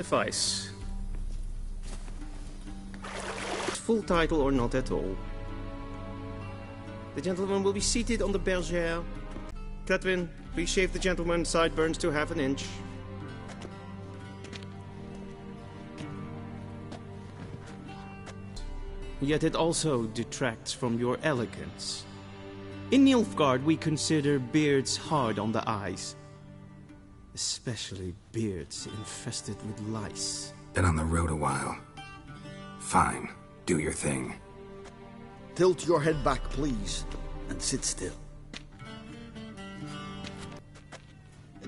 Advice. Full title or not at all. The gentleman will be seated on the bergère. Catwin, please shave the gentleman's sideburns to half an inch. Yet it also detracts from your elegance. In Nilfgaard, we consider beards hard on the eyes. Especially beards infested with lice. Been on the road a while. Fine, do your thing. Tilt your head back, please, and sit still.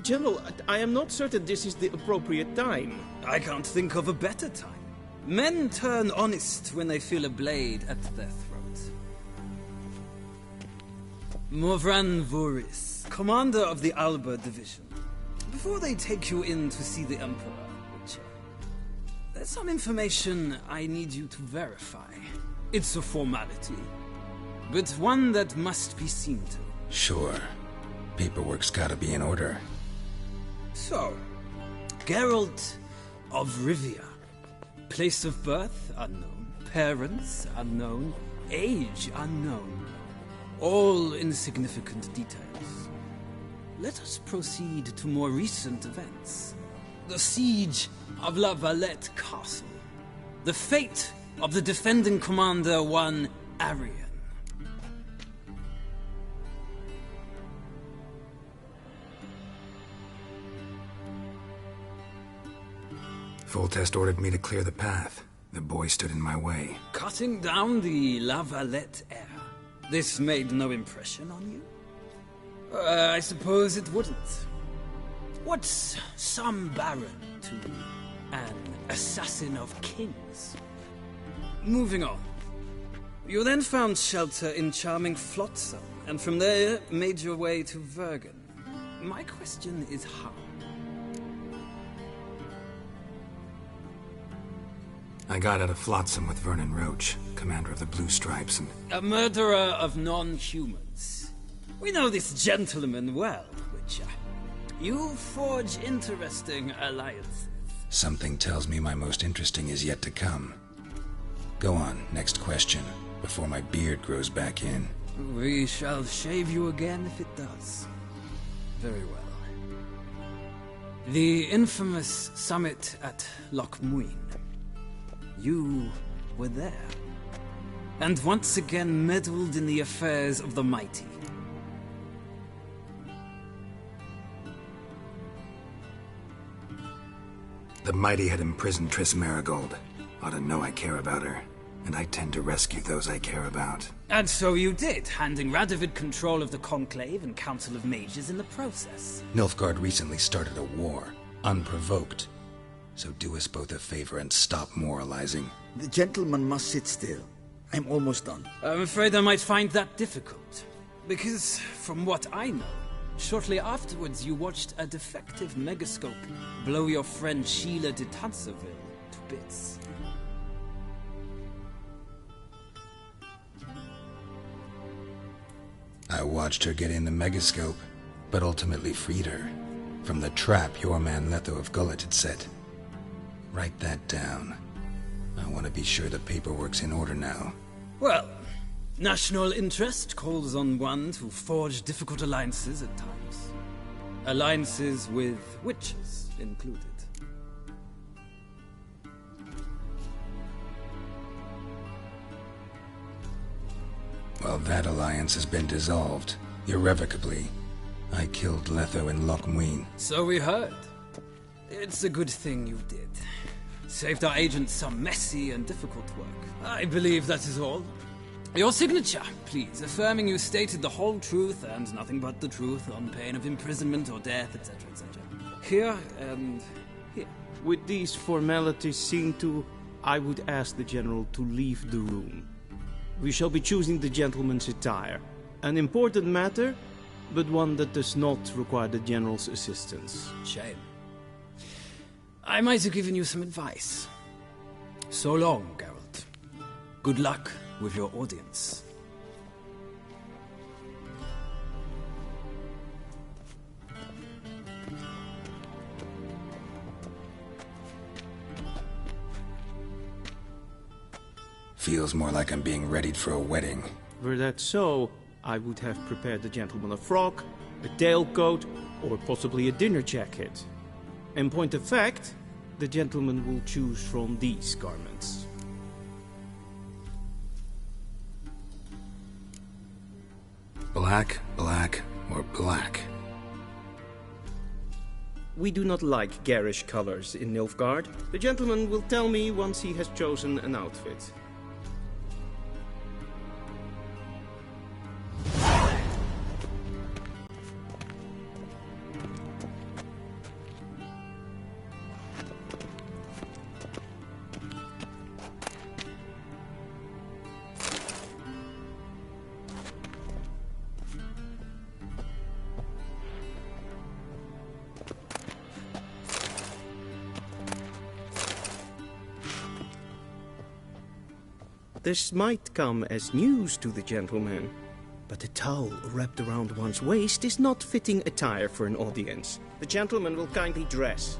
General, I am not certain this is the appropriate time. I can't think of a better time. Men turn honest when they feel a blade at their throat. Morvran Voris, commander of the Alba Division. Before they take you in to see the Emperor, Witcher, there's some information I need you to verify. It's a formality, but one that must be seen to. Sure. Paperwork's gotta be in order. So, Geralt of Rivia. Place of birth unknown. Parents unknown. Age unknown. All insignificant details. Let us proceed to more recent events. The siege of La Valette Castle. The fate of the defending commander, one Arian. Foltest ordered me to clear the path. The boy stood in my way. Cutting down the La Valette heir. This made no impression on you? I suppose it wouldn't. What's some baron to an assassin of kings? Moving on. You then found shelter in charming Flotsam, and from there made your way to Vergen. My question is how? I got out of Flotsam with Vernon Roach, commander of the Blue Stripes, and... A murderer of non-humans. We know this gentleman well, Witcher. You forge interesting alliances. Something tells me my most interesting is yet to come. Go on, next question, before my beard grows back in. We shall shave you again if it does. Very well. The infamous summit at Loch Muin. You were there. And once again meddled in the affairs of the mighty. The mighty had imprisoned Triss Merigold. Ought to know I care about her. And I tend to rescue those I care about. And so you did, handing Radovid control of the Conclave and Council of Mages in the process. Nilfgaard recently started a war, unprovoked. So do us both a favor and stop moralizing. The gentleman must sit still. I'm almost done. I'm afraid I might find that difficult. Because, from what I know, shortly afterwards you watched a defective megascope blow your friend Sheila de Tanserville to bits. I watched her get in the megascope, but ultimately freed her from the trap your man Letho of Gullet had set. Write that down. I want to be sure the paperwork's in order now. Well, national interest calls on one to forge difficult alliances at times. Alliances with witches included. Well, that alliance has been dissolved, irrevocably. I killed Letho in Loch Muin. So we heard. It's a good thing you did. Saved our agents some messy and difficult work. I believe that is all. Your signature, please, affirming you stated the whole truth and nothing but the truth on pain of imprisonment or death, etc., etc. Here and here. With these formalities seen to, I would ask the General to leave the room. We shall be choosing the gentleman's attire. An important matter, but one that does not require the General's assistance. Shame. I might have given you some advice. So long, Geralt. Good luck with your audience. Feels more like I'm being readied for a wedding. Were that so, I would have prepared the gentleman a frock, a tailcoat, or possibly a dinner jacket. In point of fact, the gentleman will choose from these garments. Black, black, or black? We do not like garish colors in Nilfgaard. The gentleman will tell me once he has chosen an outfit. This might come as news to the gentleman, but a towel wrapped around one's waist is not fitting attire for an audience. The gentleman will kindly dress.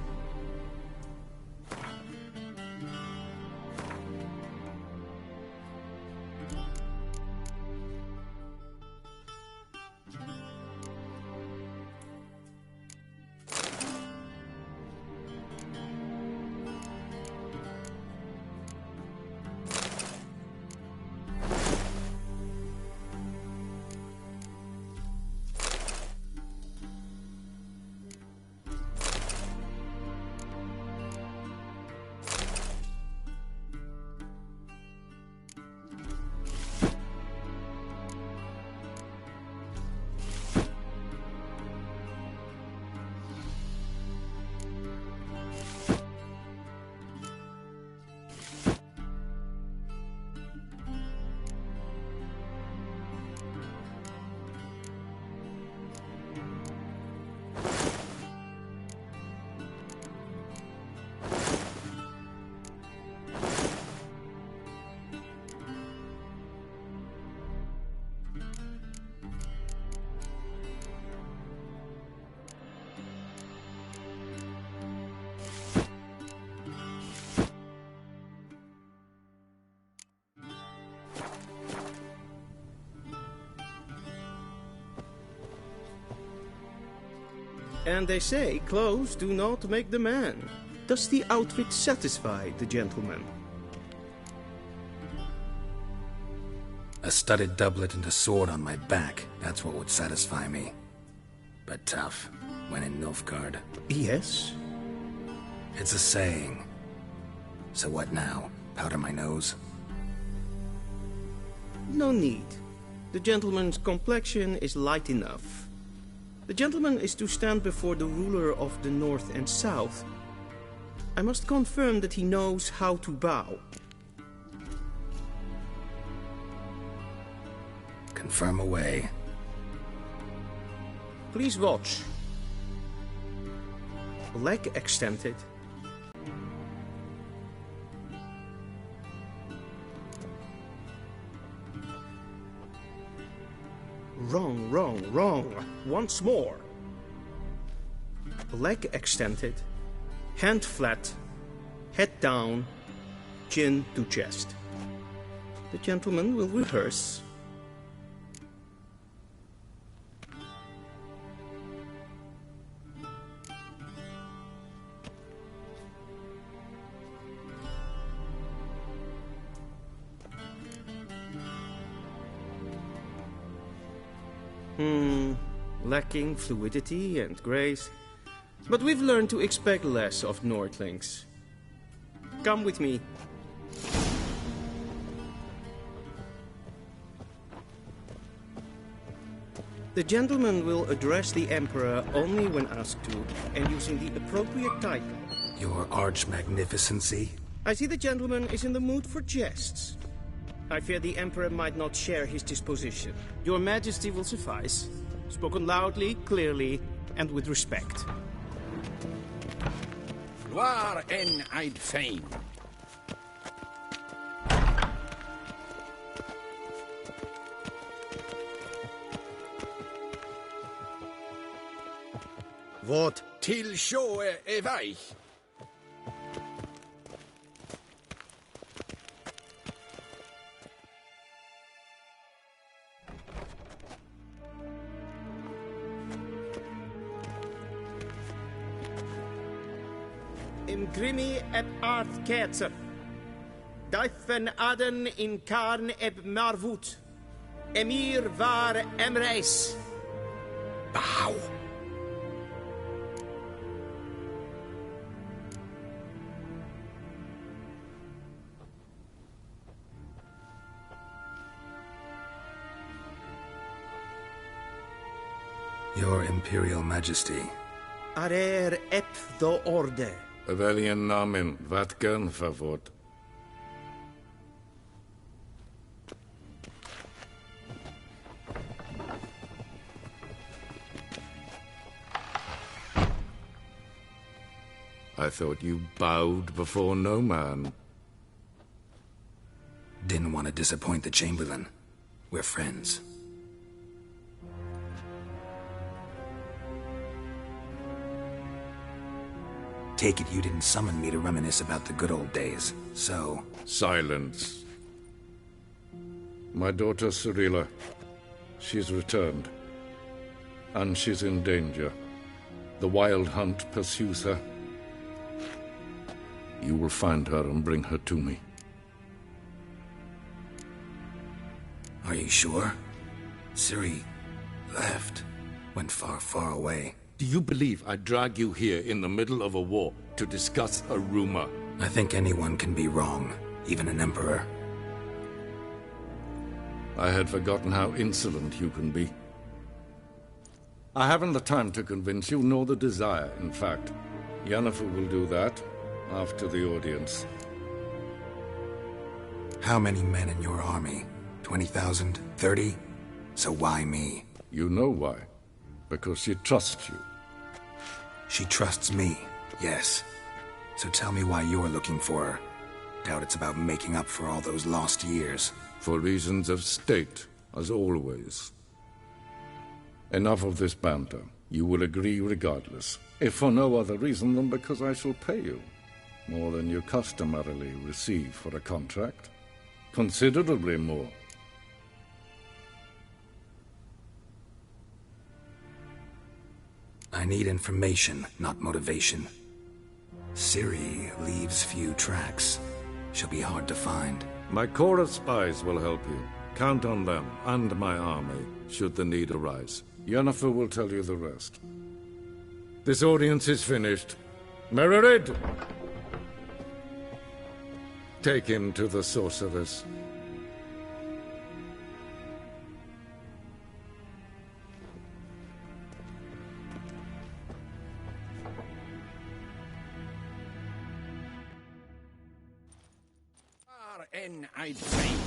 And they say clothes do not make the man. Does the outfit satisfy the gentleman? A studded doublet and a sword on my back, that's what would satisfy me. But tough, when in Nilfgaard. Yes. It's a saying. So what now? Powder my nose? No need. The gentleman's complexion is light enough. The gentleman is to stand before the ruler of the North and South. I must confirm that he knows how to bow. Confirm away. Please watch. Leg extended. Wrong, wrong, wrong. Once more. Leg extended. Hand flat. Head down. Chin to chest. The gentleman will rehearse. Lacking fluidity and grace. But we've learned to expect less of Nordlings. Come with me. The gentleman will address the Emperor only when asked to, and using the appropriate title. Your Arch-Magnificency? I see the gentleman is in the mood for jests. I fear the Emperor might not share his disposition. Your Majesty will suffice. Spoken loudly, clearly, and with respect. Gloire en Eid Fein. What? Till sjøe vei. Imgrimi eb Arth Ketzer. Daifen Aden in Karn eb Marvut. Emir var Emreis. Bow. Your Imperial Majesty. Arer ep do orde. Avelian namen, wat gern favort. I thought you bowed before no man. Didn't want to disappoint the Chamberlain. We're friends. Take it you didn't summon me to reminisce about the good old days, so... Silence. My daughter Cirilla, she's returned. And she's in danger. The Wild Hunt pursues her. You will find her and bring her to me. Are you sure? Ciri left. Went far, far away. Do you believe I'd drag you here in the middle of a war to discuss a rumor? I think anyone can be wrong, even an emperor. I had forgotten how insolent you can be. I haven't the time to convince you, nor the desire, in fact. Yennefer will do that after the audience. How many men in your army? 20,000? 30? So why me? You know why. Because she trusts you. She trusts me, yes. So tell me why you're looking for her. Doubt it's about making up for all those lost years. For reasons of state, as always. Enough of this banter. You will agree regardless. If for no other reason than because I shall pay you. More than you customarily receive for a contract. Considerably more. I need information, not motivation. Ciri leaves few tracks. She'll be hard to find. My corps of spies will help you. Count on them, and my army, should the need arise. Yennefer will tell you the rest. This audience is finished. Mererid! Take him to the sorceress. En I'd fain.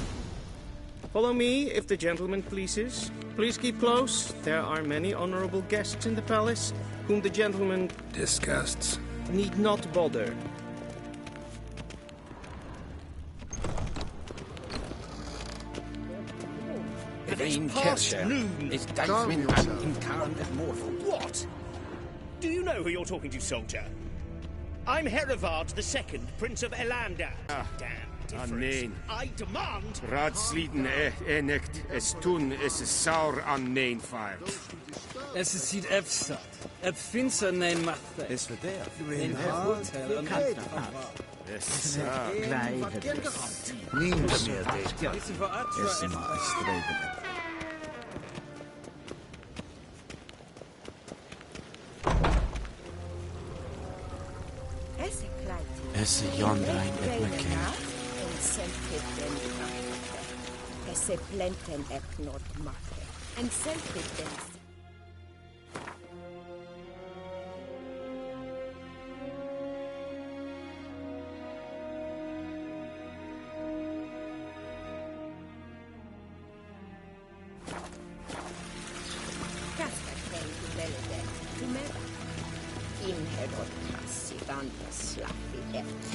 Follow me, if the gentleman pleases. Please keep close. There are many honorable guests in the palace, whom the gentleman Disgusts. need not bother. Vein Kersher. Is Dyfmin and in Karn of Morval. What? Do you know who you're talking to, soldier? I'm Herivard II, Prince of Elander. Damn difference. nee. I demand... Raadsleden echt es tun, es is saur an neen vaart. Es is siet efsat. Et finser nein machte. Es verderf. In Hotel und Es Niemand meer deze. Is voor Atra Es maar streven. Esse Jonrein et McKay. Esse plenten et not mache. En selfridens.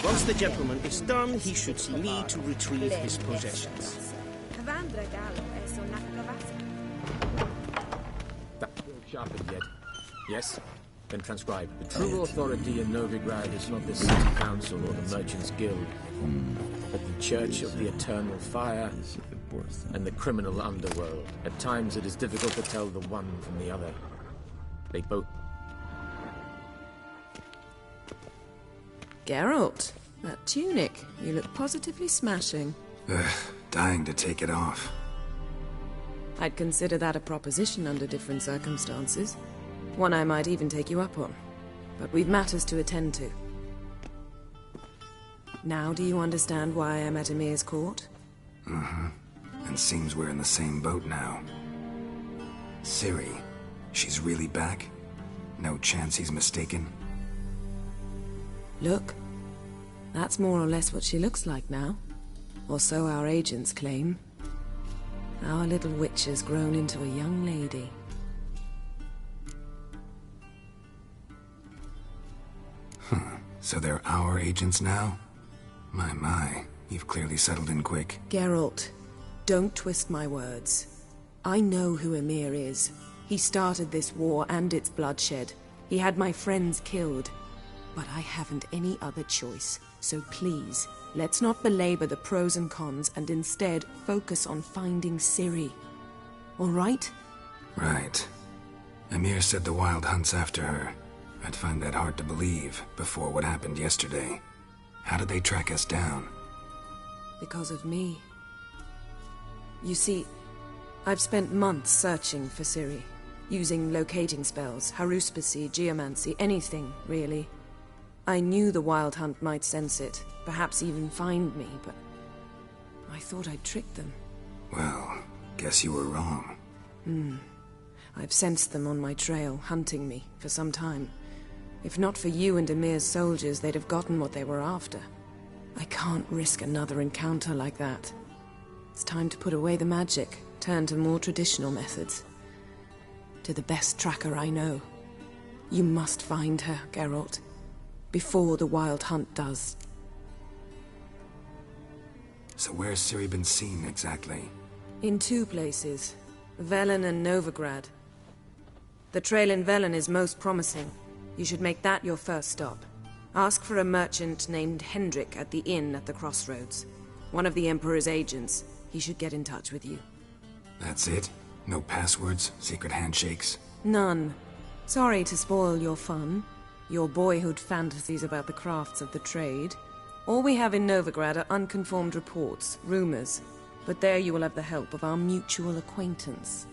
Once the gentleman is done, he should see me to retrieve his possessions. Sharpened yet? Yes? Then transcribe. The true authority in Novigrad is not the city council or the merchants' guild, but the Church of the Eternal Fire and the criminal underworld. At times it is difficult to tell the one from the other. They both... Geralt, that tunic. You look positively smashing. Dying to take it off. I'd consider that a proposition under different circumstances. One I might even take you up on. But we've matters to attend to. Now do you understand why I'm at Ymir's court? Mm-hmm. And seems we're in the same boat now. Ciri, she's really back? No chance he's mistaken? Look. That's more or less what she looks like now. Or so our agents claim. Our little witch has grown into a young lady. So they're our agents now? My, you've clearly settled in quick. Geralt, don't twist my words. I know who Ymir is. He started this war and its bloodshed. He had my friends killed. But I haven't any other choice. So please, let's not belabor the pros and cons and instead focus on finding Ciri. All right? Right. Ymir said the Wild Hunt's after her. I'd find that hard to believe before what happened yesterday. How did they track us down? Because of me. You see, I've spent months searching for Ciri, using locating spells, haruspicy, geomancy, anything, really. I knew the Wild Hunt might sense it, perhaps even find me, but I thought I'd tricked them. Well, guess you were wrong. I've sensed them on my trail, hunting me, for some time. If not for you and Ymir's soldiers, they'd have gotten what they were after. I can't risk another encounter like that. It's time to put away the magic, turn to more traditional methods. To the best tracker I know. You must find her, Geralt. Before the Wild Hunt does. So where's Ciri been seen, exactly? In 2 places. Velen and Novigrad. The trail in Velen is most promising. You should make that your first stop. Ask for a merchant named Hendrik at the inn at the crossroads. One of the Emperor's agents. He should get in touch with you. That's it? No passwords? Secret handshakes? None. Sorry to spoil your fun. Your boyhood fantasies about the crafts of the trade. All we have in Novigrad are unconfirmed reports, rumors. But there you will have the help of our mutual acquaintance.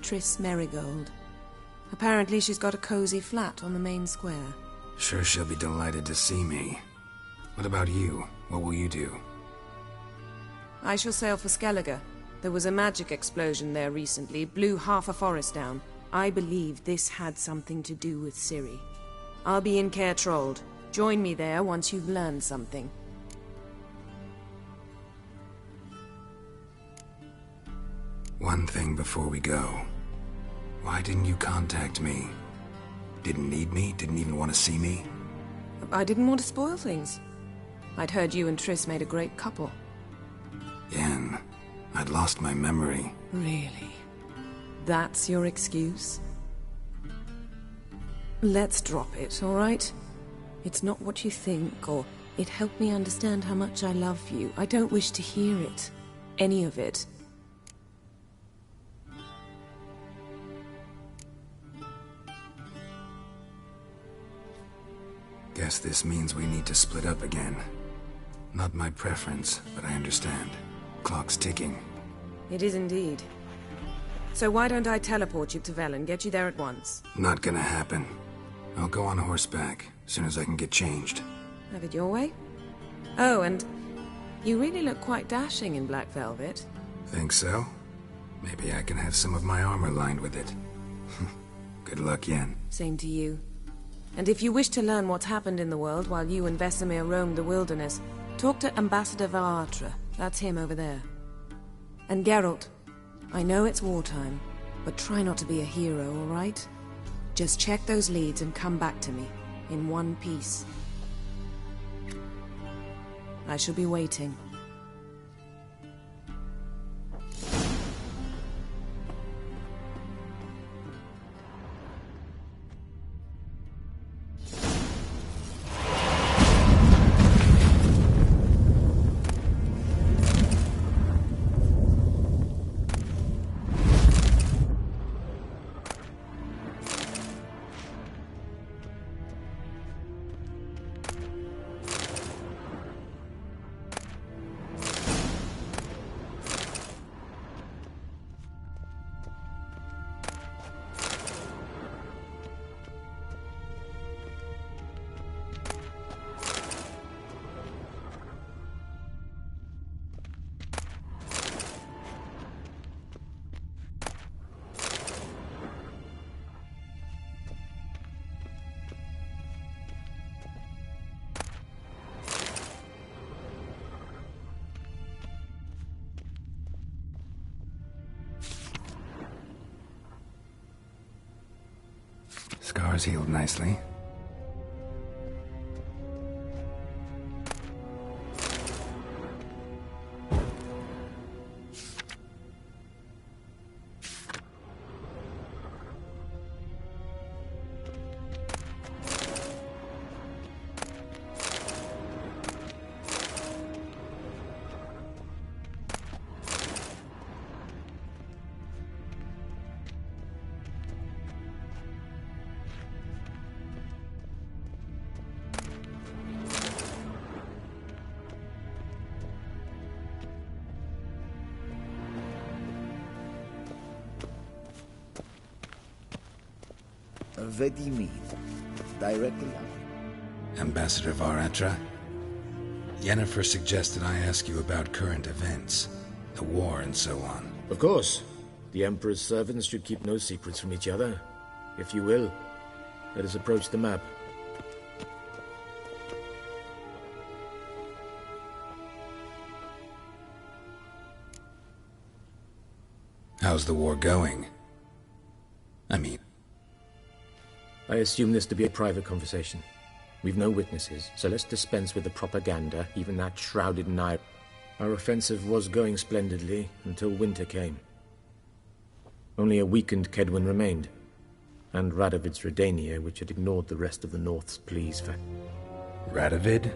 Triss Merigold. Apparently she's got a cozy flat on the main square. Sure she'll be delighted to see me. What about you? What will you do? I shall sail for Skellige. There was a magic explosion there recently, blew half a forest down. I believe this had something to do with Ciri. I'll be in Caer Trolde. Join me there once you've learned something. One thing before we go. Why didn't you contact me? Didn't need me? Didn't even want to see me? I didn't want to spoil things. I'd heard you and Triss made a great couple. Yen, I'd lost my memory. Really? That's your excuse? Let's drop it, all right? It's not what you think, or it helped me understand how much I love you. I don't wish to hear it. Any of it. Guess this means we need to split up again. Not my preference, but I understand. Clock's ticking. It is indeed. So why don't I teleport you to Velen, get you there at once? Not gonna happen. I'll go on horseback, as soon as I can get changed. Have it your way? Oh, and you really look quite dashing in black velvet. Think so? Maybe I can have some of my armor lined with it. Good luck, Yen. Same to you. And if you wish to learn what's happened in the world while you and Vesemir roamed the wilderness, talk to Ambassador Varatra. That's him over there. And Geralt, I know it's wartime, but try not to be a hero, all right? Just check those leads and come back to me, in one piece. I shall be waiting. Scars healed nicely. Vedimi, directly. Ambassador Varatra, Yennefer suggested I ask you about current events, the war and so on. Of course. The Emperor's servants should keep no secrets from each other. If you will, let us approach the map. How's the war going? I assume this to be a private conversation. We've no witnesses, so let's dispense with the propaganda, even that shrouded in ire. Our offensive was going splendidly until winter came. Only a weakened Kaedwen remained, and Radovid's Redania, which had ignored the rest of the North's pleas for... Radovid?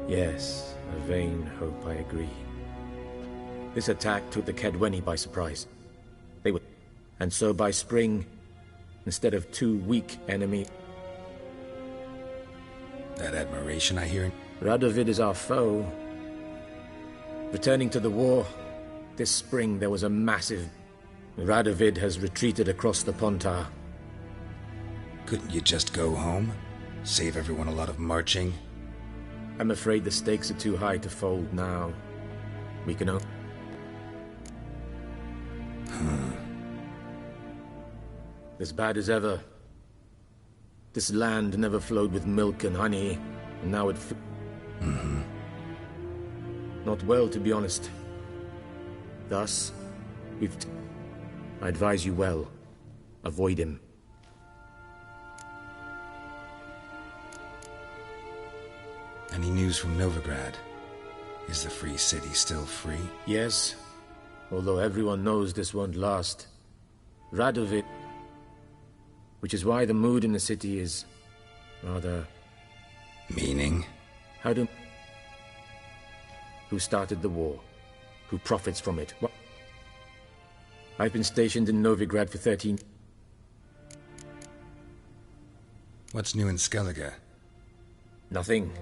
Yes, a vain hope, I agree. This attack took the Kaedweni by surprise. They were... And so by spring, instead of two weak enemy... That admiration I hear... Radovid is our foe. Returning to the war, this spring there was a massive... Radovid has retreated across the Pontar. Couldn't you just go home? Save everyone a lot of marching? I'm afraid the stakes are too high to fold now. We can only... As bad as ever. This land never flowed with milk and honey, and now it... Not well, to be honest. Thus, we've... I advise you well. Avoid him. Any news from Novigrad? Is the free city still free? Yes, although everyone knows this won't last. Radovid... Which is why the mood in the city is... rather... Meaning? Who started the war? Who profits from it? What? I've been stationed in Novigrad for 13... What's new in Skellige? Nothing.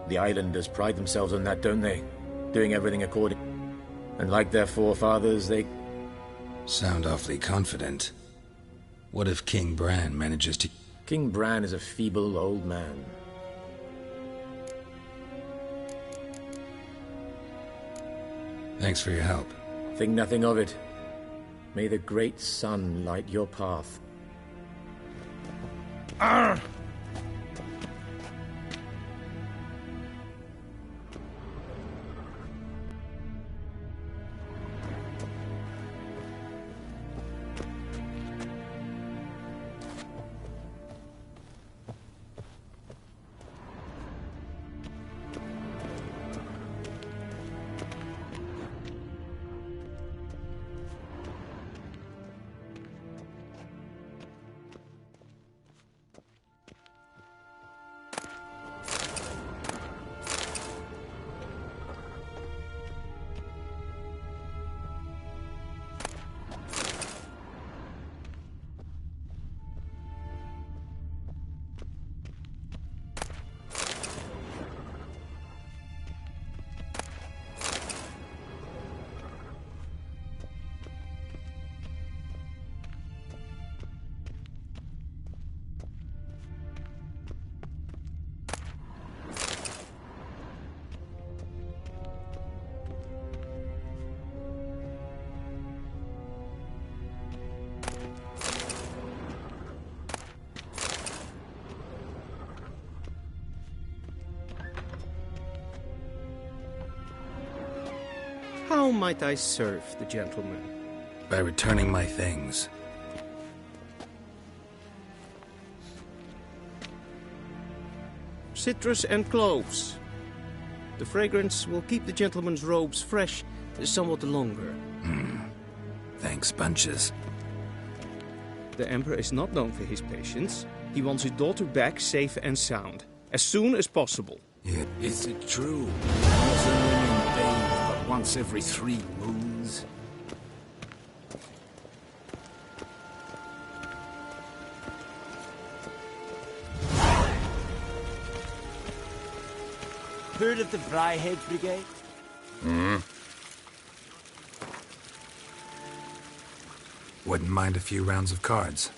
The islanders pride themselves on that, don't they? Doing everything according... And like their forefathers, they... Sound awfully confident. What if King Bran manages to... King Bran is a feeble old man. Thanks for your help. Think nothing of it. May the great sun light your path. Arr! How might I serve the gentleman? By returning my things. citrus and cloves. The fragrance will keep the gentleman's robes fresh somewhat longer. Thanks, bunches. The Emperor is not known for his patience. He wants his daughter back safe and sound, as soon as possible. Yeah. Is it true? Does a woman bathe but once every 3 moons? Heard of the Vryheid Brigade? Wouldn't mind a few rounds of cards.